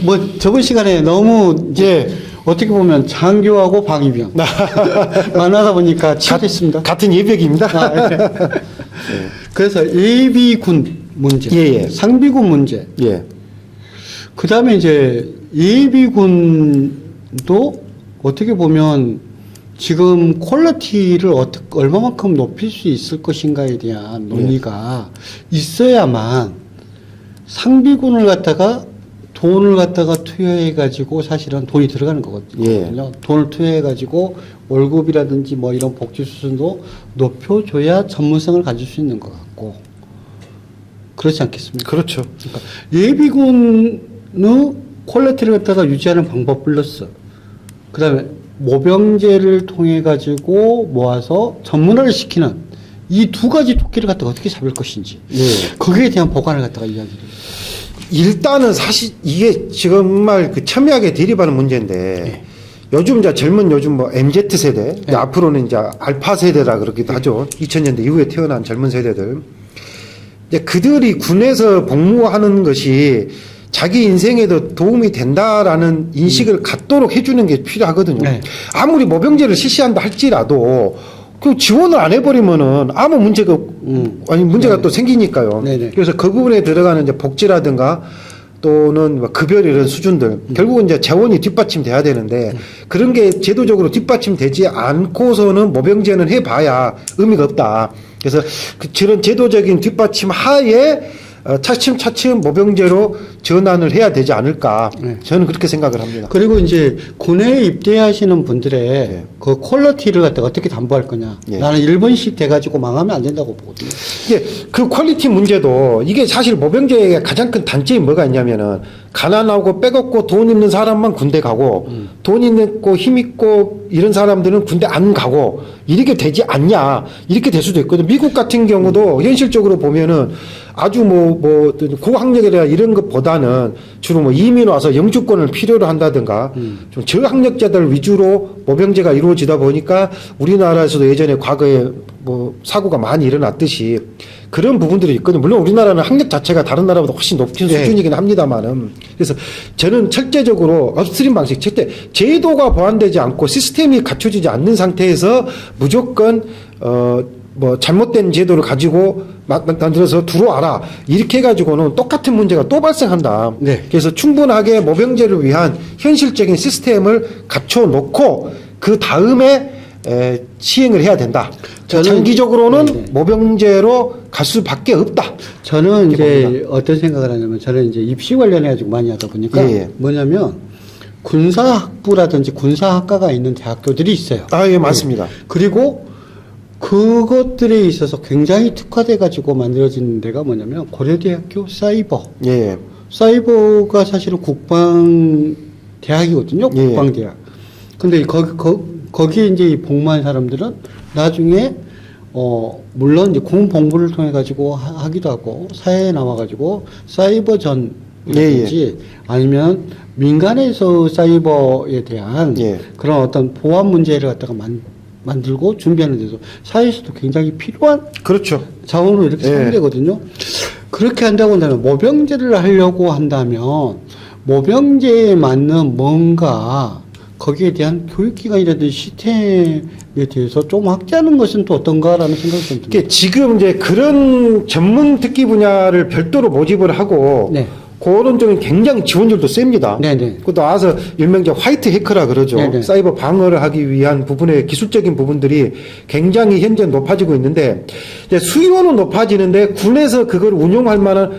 뭐 저번 시간에 너무 이제 어떻게 보면 장교하고 방위병 만나다 보니까 치겠습니다. 같은 예벽입니다. 예. 그래서 예비군 문제, 예. 상비군 문제. 예. 그 다음에 이제 예비군도 어떻게 보면 지금 퀄리티를 얼마만큼 높일 수 있을 것인가에 대한 논의가 있어야만 상비군을 갖다가 돈을 갖다가 투여해가지고 사실은 돈이 들어가는 거거든요. 예. 돈을 투여해가지고 월급이라든지 뭐 이런 복지 수준도 높여줘야 전문성을 가질 수 있는 것 같고 그렇지 않겠습니까? 그렇죠. 그러니까 예비군의 퀄리티를 갖다가 유지하는 방법 플러스 그 다음에 모병제를 통해 가지고 모아서 전문화를 시키는 이 두 가지 토끼를 갖다가 어떻게 잡을 것인지 예. 거기에 대한 보관을 갖다가 이야기를 일단은 사실 이게 정말 그 첨예하게 대립하는 문제인데 요즘 이제 젊은 요즘 뭐 MZ 세대 이제 앞으로는 이제 알파 세대라 그러기도 하죠. 2000년대 이후에 태어난 젊은 세대들 이제 그들이 군에서 복무하는 것이 자기 인생에도 도움이 된다라는 인식을 갖도록 해주는 게 필요하거든요. 네. 아무리 모병제를 실시한다 할지라도 그 지원을 안 해버리면은 아무 문제가 아니 문제가 네. 또 생기니까요. 네네. 그래서 그 부분에 들어가는 이제 복지라든가 또는 뭐 급여 이런 수준들 결국은 이제 재원이 뒷받침돼야 되는데 그런 게 제도적으로 뒷받침되지 않고서는 모병제는 해봐야 의미가 없다. 그래서 저런 제도적인 뒷받침 하에 차츰차츰 모병제로 전환을 해야 되지 않을까. 네. 저는 그렇게 생각을 합니다. 그리고 이제 군에 입대하시는 분들의 그 퀄리티를 갖다가 어떻게 담보할 거냐. 예. 나는 1번씩 돼가지고 망하면 안 된다고 보거든요. 이게 그 퀄리티 문제도 이게 사실 모병제의 가장 큰 단점이 뭐가 있냐면은 가난하고 빼곡고 돈 있는 사람만 군대 가고 돈 있고 힘 있고 이런 사람들은 군대 안 가고 이렇게 되지 않냐 이렇게 될 수도 있거든. 미국 같은 경우도 현실적으로 보면은 아주 뭐 고학력이라 이런 것보다는 주로 뭐 이민 와서 영주권을 필요로 한다든가 좀 저학력자들 위주로 모병제가 이루어지다 보니까 우리나라에서도 예전에 과거에 뭐 사고가 많이 일어났듯이 그런 부분들이 있거든요. 물론 우리나라는 학력 자체가 다른 나라보다 훨씬 높은 수준이긴 합니다만은 그래서 저는 철저적으로 업스트림 방식 절대 제도가 보완되지 않고 시스템이 갖춰지지 않는 상태에서 무조건 뭐 잘못된 제도를 가지고 만들어서 들어와라 이렇게 해가지고는 똑같은 문제가 또 발생한다. 네. 그래서 충분하게 모병제를 위한 현실적인 시스템을 갖춰놓고 그 다음에 시행을 해야 된다. 장기적으로는 네네. 모병제로 갈 수밖에 없다. 저는 이제 봅니다. 어떤 생각을 하냐면 저는 이제 입시 관련해가지고 많이 하다 보니까 예. 뭐냐면 군사학부라든지 군사학과가 있는 대학교들이 있어요. 아, 예, 맞습니다. 그리고 그것들에 있어서 굉장히 특화돼가지고 만들어진 데가 뭐냐면 고려대학교 사이버. 예. 사이버가 사실은 국방대학이거든요. 예. 국방대학. 근데 거기에 이제 이 복무한 사람들은 나중에 물론 이제 군 복무를 통해 가지고 하기도 하고 사회에 나와 가지고 사이버전이라든지 아니면 민간에서 사이버에 대한 그런 어떤 보안 문제를 갖다가 만들고 준비하는 데서 사회에서도 굉장히 필요한 그렇죠. 자원으로 이렇게 사용되거든요. 그렇게 한다고 한다면 모병제를 하려고 한다면 모병제에 맞는 뭔가 거기에 대한 교육기관이라든지 시스템에 대해서 좀 확대하는 것은 또 어떤가라는 생각이 좀 듭니다. 지금 이제 그런 전문 특기 분야를 별도로 모집을 하고 네. 그런 쪽은 굉장히 지원율도 셉니다. 네네. 그것도 와서 일명 이제 화이트 해커라 그러죠. 네네. 사이버 방어를 하기 위한 부분의 기술적인 부분들이 굉장히 현재 높아지고 있는데 이제 수요는 높아지는데 군에서 그걸 운용할 만한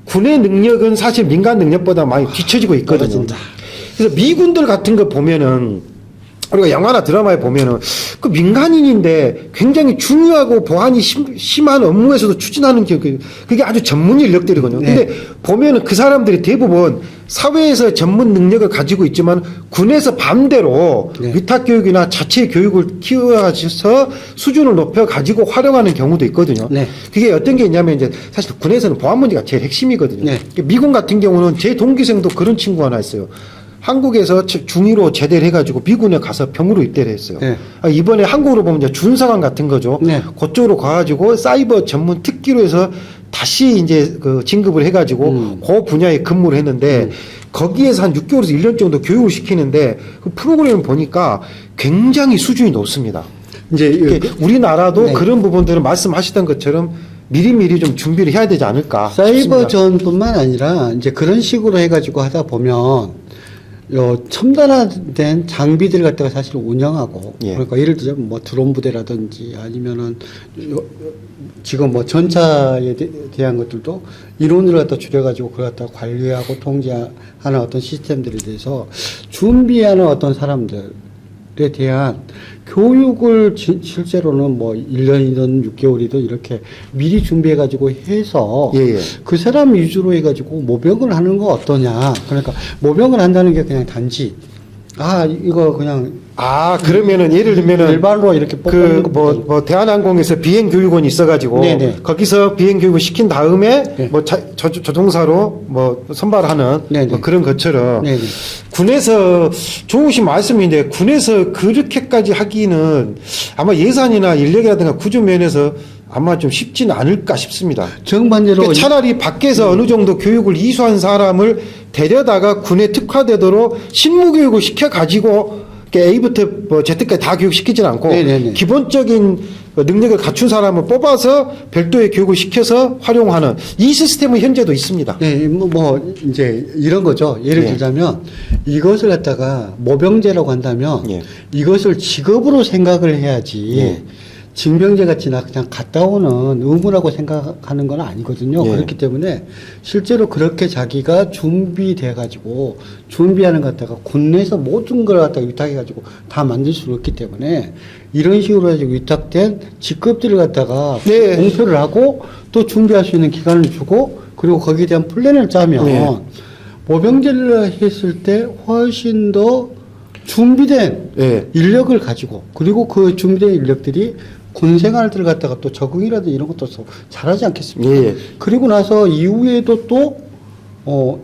군의 능력은 사실 민간 능력보다 많이 뒤처지고 있거든요. 떨어진다. 그래서 미군들 같은 거 보면은 우리가 영화나 드라마에 보면은 그 민간인인데 굉장히 중요하고 보안이 심한 업무에서도 추진하는 그게 아주 전문 인력들이거든요. 근데 보면은 그 사람들이 대부분 사회에서 전문 능력을 가지고 있지만 군에서 반대로 위탁 교육이나 자체 교육을 키워서 수준을 높여 가지고 활용하는 경우도 있거든요. 그게 어떤 게 있냐면 이제 사실 군에서는 보안 문제가 제일 핵심이거든요. 미군 같은 경우는 제 동기생도 그런 친구가 하나 있어요. 한국에서 중2로 제대를 해가지고 미군에 가서 병으로 입대를 했어요. 이번에 한국으로 보면 이제 준사관 같은 거죠. 그쪽으로 가가지고 사이버 전문 특기로 해서 다시 이제 그 진급을 해가지고 그 분야에 근무를 했는데 거기에서 한 6개월에서 1년 정도 교육을 시키는데 그 프로그램을 보니까 굉장히 수준이 높습니다. 이제 그러니까 우리나라도 네. 그런 부분들은 말씀하셨던 것처럼 미리미리 좀 준비를 해야 되지 않을까 싶습니다. 사이버전뿐만 아니라 이제 그런 식으로 해가지고 하다 보면 첨단화된 장비들 갖다가 사실 운영하고 예. 그러니까 예를 들자면 뭐 드론 부대라든지 아니면은 지금 뭐 전차에 대한 것들도 인원을 갖다 줄여가지고 그걸 갖다 관리하고 통제하는 어떤 시스템들에 대해서 준비하는 어떤 사람들에 대한 교육을 실제로는 뭐 1년이든 6개월이든 이렇게 미리 준비해가지고 해서 예, 예. 그 사람 위주로 해가지고 모병을 하는 거 어떠냐. 그러니까 모병을 한다는 게 그냥 단지 이거 그냥 그러면은 예를 들면은 일반으로 이렇게 뽑는 뭐 대한항공에서 비행교육원이 있어가지고 네네. 거기서 비행교육을 시킨 다음에 네. 뭐 조종사로 뭐 선발하는 네네. 뭐 그런 것처럼 네네. 군에서 좋으신 말씀인데 군에서 그렇게까지 하기는 아마 예산이나 인력이라든가 구조 면에서 아마 좀 쉽지는 않을까 싶습니다. 정반대로 그러니까 차라리 밖에서 어느 정도 교육을 이수한 사람을 데려다가 군에 특화되도록 실무교육을 시켜가지고 A부터 뭐 Z까지 다 교육시키지는 않고 네네네. 기본적인 능력을 갖춘 사람을 뽑아서 별도의 교육을 시켜서 활용하는 이 시스템은 현재도 있습니다. 네, 이제 이런 거죠. 예를 예. 들자면 이것을 갖다가 모병제라고 한다면 예. 이것을 직업으로 생각을 해야지. 예. 징병제 같이 그냥 갔다 오는 의무라고 생각하는 건 아니거든요. 예. 그렇기 때문에 실제로 그렇게 자기가 준비돼 가지고 준비하는 것 갖다가 군내에서 모든 걸 갖다가 위탁해 가지고 다 만들 수 없기 때문에 이런 식으로 해서 위탁된 직급들을 갖다가 네. 공표를 하고 또 준비할 수 있는 기간을 주고 그리고 거기에 대한 플랜을 짜면 네. 모병제를 했을 때 훨씬 더 준비된 예. 인력을 가지고 그리고 그 준비된 인력들이 군 생활들을 갖다가 또 적응이라든지 이런 것도 잘하지 않겠습니까? 예. 그리고 나서 이후에도 또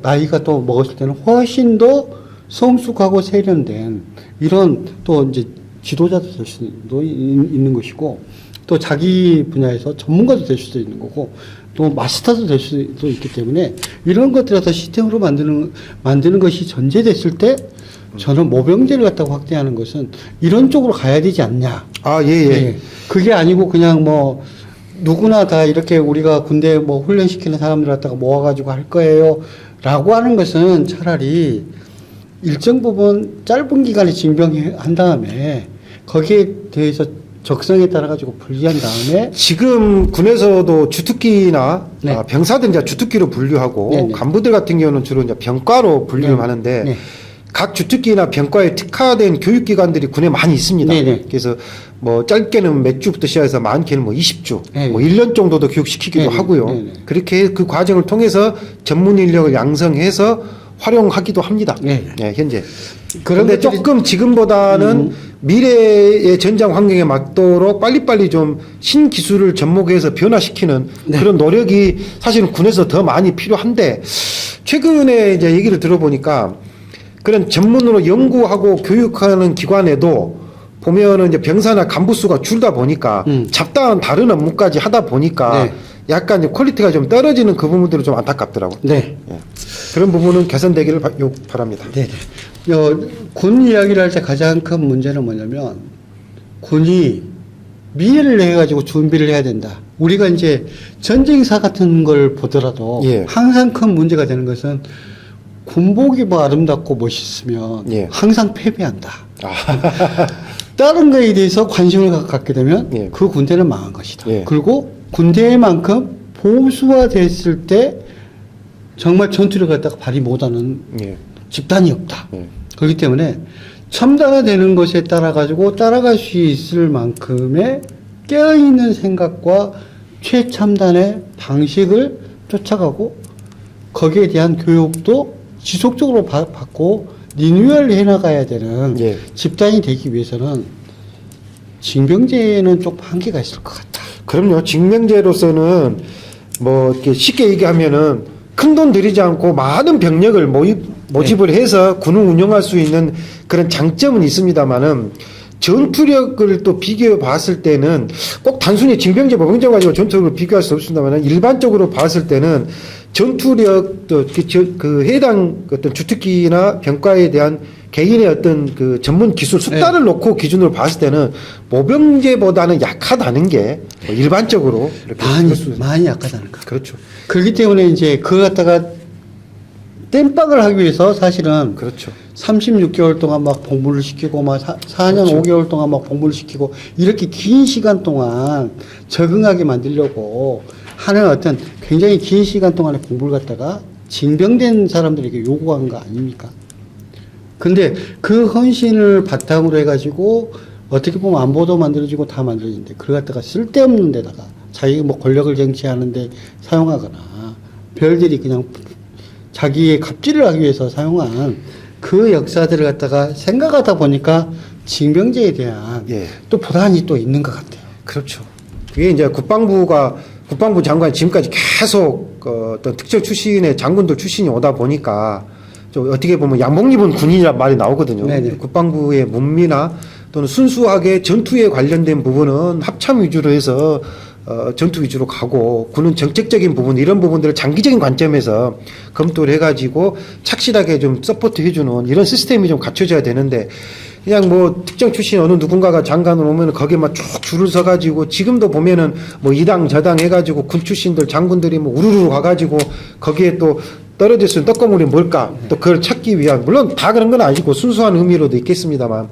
나이가 또 먹었을 때는 훨씬 더 성숙하고 세련된 이런 또 이제 지도자도 될 수도 있는 것이고 또 자기 분야에서 전문가도 될 수도 있는 거고 또 마스터도 될 수도 있기 때문에 이런 것들을 다 시스템으로 만드는 것이 전제됐을 때 저는 모병제를 갖다가 확대하는 것은 이런 쪽으로 가야 되지 않냐. 예. 그게 아니고 그냥 뭐 누구나 다 이렇게 우리가 군대 뭐 훈련시키는 사람들 갖다가 모아가지고 할 거예요. 라고 하는 것은 차라리 일정 부분 짧은 기간에 징병한 다음에 거기에 대해서 적성에 따라 가지고 분리한 다음에 지금 군에서도 주특기나 네. 병사들 이제 주특기로 분류하고 네네. 간부들 같은 경우는 주로 이제 병과로 분류를 네. 하는데 네. 각 주특기나 병과에 특화된 교육기관들이 군에 많이 있습니다. 네네. 그래서 뭐 짧게는 몇 주부터 시작해서 많게는 뭐 20주, 네네. 뭐 1년 정도도 교육시키기도 네네. 하고요. 네네. 그렇게 그 과정을 통해서 전문 인력을 양성해서 활용하기도 합니다. 네. 예, 현재. 그런 그런데 것들이- 조금 지금보다는 미래의 전장 환경에 맞도록 빨리빨리 좀 신기술을 접목해서 변화시키는 네. 그런 노력이 사실은 군에서 더 많이 필요한데 최근에 이제 얘기를 들어보니까 그런 전문으로 연구하고 교육하는 기관에도 보면은 이제 병사나 간부 수가 줄다 보니까 잡다한 다른 업무까지 하다 보니까 네. 약간 이제 퀄리티가 좀 떨어지는 그 부분들은 좀 안타깝더라고요. 네. 예. 그런 부분은 개선되기를 바랍니다. 네. 군 이야기를 할 때 가장 큰 문제는 뭐냐면 군이 미래를 내 가지고 준비를 해야 된다. 우리가 이제 전쟁사 같은 걸 보더라도 예. 항상 큰 문제가 되는 것은 군복이 뭐 아름답고 멋있으면 예. 항상 패배한다. 다른 거에 대해서 관심을 갖게 되면 예. 그 군대는 망한 것이다. 예. 그리고 군대만큼 보수화됐을 때 정말 전투를 갖다가 발휘 못하는 예. 집단이 없다. 예. 그렇기 때문에 첨단화되는 것에 따라 가지고 따라갈 수 있을 만큼의 깨어있는 생각과 최첨단의 방식을 쫓아가고 거기에 대한 교육도 지속적으로 받고 리뉴얼 해나가야 되는 예. 집단이 되기 위해서는 징병제는 좀 한계가 있을 것 같다. 그럼요. 징병제로서는 뭐 이렇게 쉽게 얘기하면은 큰 돈 들이지 않고 많은 병력을 모집을 해서 군을 운영할 수 있는 그런 장점은 있습니다만은 전투력을 또 비교해 봤을 때는 꼭 단순히 징병제, 모병제 가지고 전투력을 비교할 수 없습니다만은 일반적으로 봤을 때는 전투력 그 해당 어떤 주특기나 병과에 대한 개인의 어떤 그 전문 기술 숙달을 놓고 기준으로 봤을 때는 모병제보다는 약하다는 게뭐 일반적으로 이렇게 많이 약하다는 거. 그렇죠. 그렇기 때문에 이제 그거 갖다가 땜빵을 하기 위해서 사실은 그렇죠. 36개월 동안 막 복무를 시키고 막 4년 그렇죠. 5개월 동안 막 복무를 시키고 이렇게 긴 시간 동안 적응하게 만들려고 하는 어떤 굉장히 긴 시간 동안의 공부를 갖다가 징병된 사람들에게 요구한 거 아닙니까? 근데 그 헌신을 바탕으로 해가지고 어떻게 보면 안보도 만들어지고 다 만들어지는데 그걸 갖다가 쓸데없는 데다가 자기 뭐 권력을 쟁취하는데 사용하거나 별들이 그냥 자기의 갑질을 하기 위해서 사용한 그 역사들을 갖다가 생각하다 보니까 징병제에 대한 예. 또 보단이 또 있는 것 같아요. 그렇죠. 그게 이제 국방부 장관이 지금까지 계속 어떤 특정 출신의 장군들 출신이 오다 보니까 좀 어떻게 보면 양복 입은 군인이란 말이 나오거든요. 네네. 국방부의 문미나 또는 순수하게 전투에 관련된 부분은 합참 위주로 해서 전투 위주로 가고 군은 정책적인 부분 이런 부분들을 장기적인 관점에서 검토를 해가지고 착실하게 좀 서포트 해주는 이런 시스템이 좀 갖춰져야 되는데 그냥 뭐 특정 출신 어느 누군가가 장관으로 오면 거기에만 쭉 줄을 서가지고 지금도 보면은 뭐 이당 저당 해가지고 군 출신들 장군들이 뭐 우르르 가가지고 거기에 또 떨어질 수 있는 떡고물이 뭘까 또 그걸 찾기 위한 물론 다 그런 건 아니고 순수한 의미로도 있겠습니다만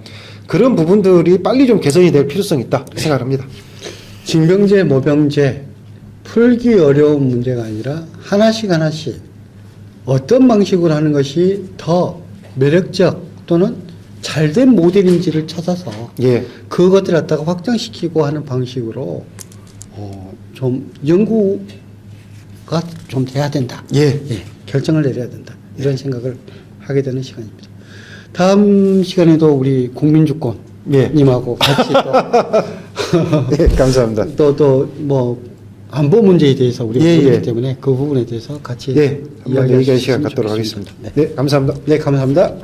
그런 부분들이 빨리 좀 개선이 될 필요성이 있다 생각합니다. 징병제, 모병제 풀기 어려운 문제가 아니라 하나씩 어떤 방식으로 하는 것이 더 매력적 또는 잘된 모델인지를 찾아서 예. 그것들을 갖다가 확장시키고 하는 방식으로 좀 연구가 좀 돼야 된다. 예. 결정을 내려야 된다. 이런 생각을 하게 되는 시간입니다. 다음 시간에도 우리 국민주권님하고 같이 네, 감사합니다. 또 뭐 안보 문제에 대해서 우리가 예, 모르기 예. 때문에 그 부분에 대해서 같이 네, 한번 얘기할 시간 주셨으면 갖도록 좋겠습니다. 하겠습니다. 네, 감사합니다. 네, 감사합니다.